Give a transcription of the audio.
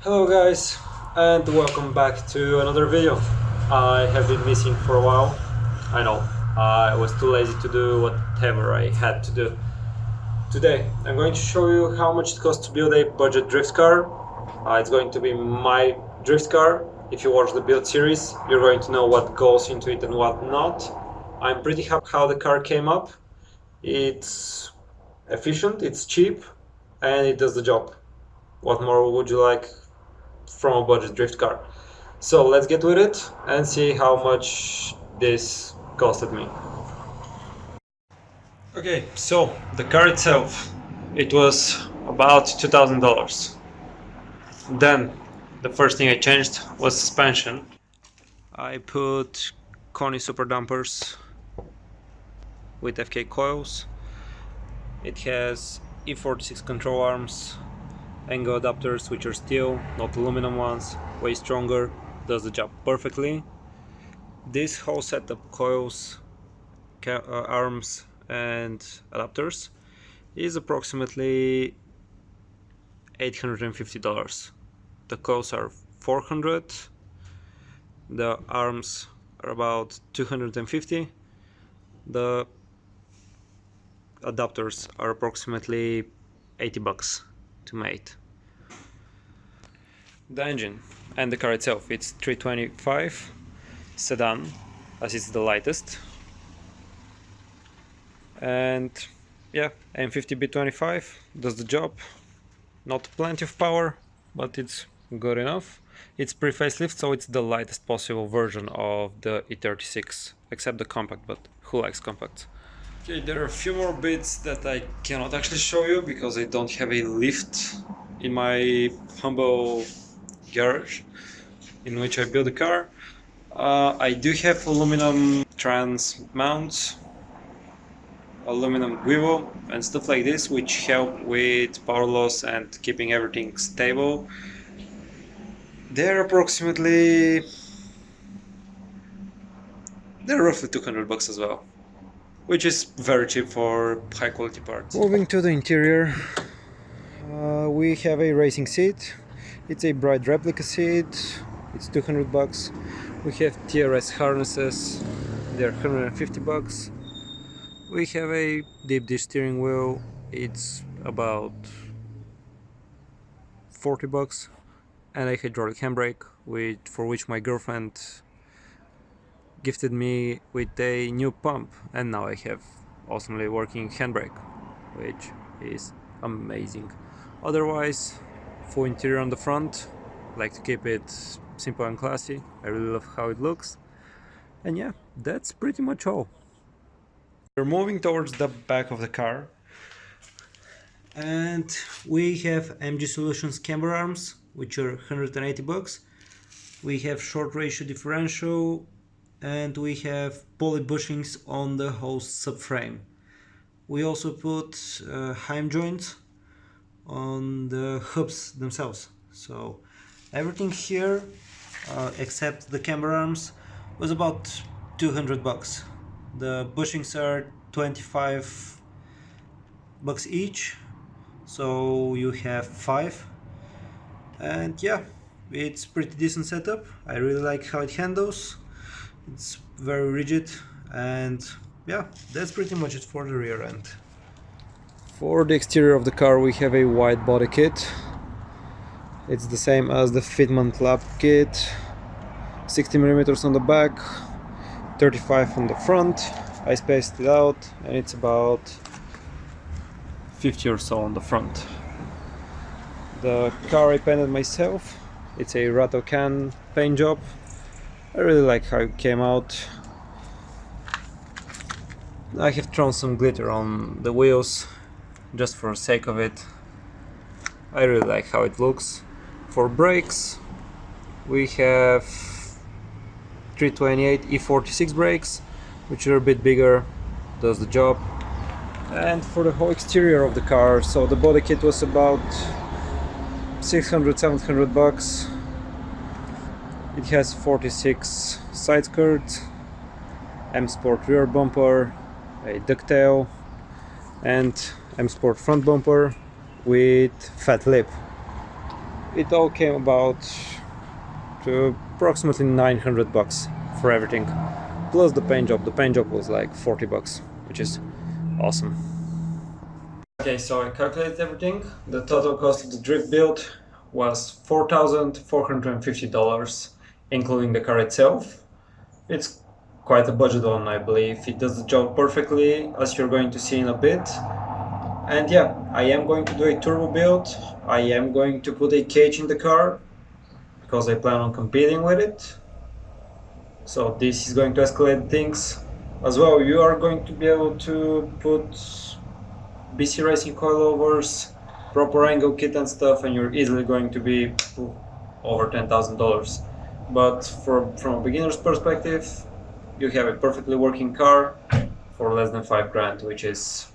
Hello guys, and welcome back to another video. I have been missing for a while. I know, I was too lazy to do whatever I had to do. Today I'm going to show you how much it costs to build a budget drift car. It's going to be my drift car. If you watch the build series, you're going to know what goes into it and what not. I'm pretty happy how the car came up. It's efficient, it's cheap, and it does the job. What more would you like from a budget drift car? So let's get with it and see how much this costed me. Okay, so the car itself, it was about $2,000. Then the first thing I changed was suspension. I put Koni super dampers with FK coils. It has E46 control arms, angle adapters, which are steel, not aluminum ones, way stronger, does the job perfectly. This whole setup, coils, arms and adapters, is approximately $850. The coils are $400, the arms are about $250, the adapters are approximately $80 to mate. The engine and the car itself, it's 325 sedan, as it's the lightest, and yeah, M50B25 does the job. Not plenty of power, but it's good enough. It's pre-facelift, so it's the lightest possible version of the E36, except the compact, but who likes compacts? Okay, there are a few more bits that I cannot actually show you because I don't have a lift in my humble garage in which I build the car. I do have aluminum trans mounts, aluminum guivo and stuff like this, which help with power loss and keeping everything stable. They're roughly $200 as well, which is very cheap for high quality parts. Moving to the interior, we have a racing seat. It's a bright replica seat. It's $200. We have TRS harnesses. They're $150. We have a deep dish steering wheel. It's about $40, and a hydraulic handbrake, for which my girlfriend gifted me with a new pump, and now I have awesomely working handbrake, which is amazing. Otherwise, full interior on the front. Like to keep it simple and classy. I really love how it looks, and yeah, that's pretty much all. We're moving towards the back of the car, and we have MG Solutions camber arms, which are $180. We have short ratio differential, and we have poly bushings on the whole subframe. We also put Heim joints on the hubs themselves. So everything here, except the camber arms, was about $200. The bushings are $25 each, so you have 5. And yeah, it's pretty decent setup. I really like how it handles. It's very rigid, and yeah, that's pretty much it for the rear end. For the exterior of the car, we have a wide body kit. It's the same as the Fitment Lab kit. 60mm on the back, 35 on the front. I spaced it out, and it's about 50 or so on the front. The car I painted myself. It's a rattle can paint job. I really like how it came out. I have thrown some glitter on the wheels just for the sake of it. I really like how it looks. For brakes, we have 328 E46 brakes, which are a bit bigger, does the job. And for the whole exterior of the car, so the body kit was about $600–700. It has 46 side skirts, M Sport rear bumper, a ducktail, and M Sport front bumper with fat lip. it all came about to approximately 900 bucks for everything, plus the paint job. The paint job was like 40 bucks, which is awesome. Okay, so I calculated everything. The total cost of the drift build was $4,450, including the car itself. It's quite a budget one, I believe. It does the job perfectly, as you're going to see in a bit. And yeah, I am going to do a turbo build. I am going to put a cage in the car because I plan on competing with it. So this is going to escalate things. As well, you are going to be able to put BC Racing coilovers, proper angle kit and stuff, and you're easily going to be over $10,000. But from a beginner's perspective, you have a perfectly working car for less than $5,000, which is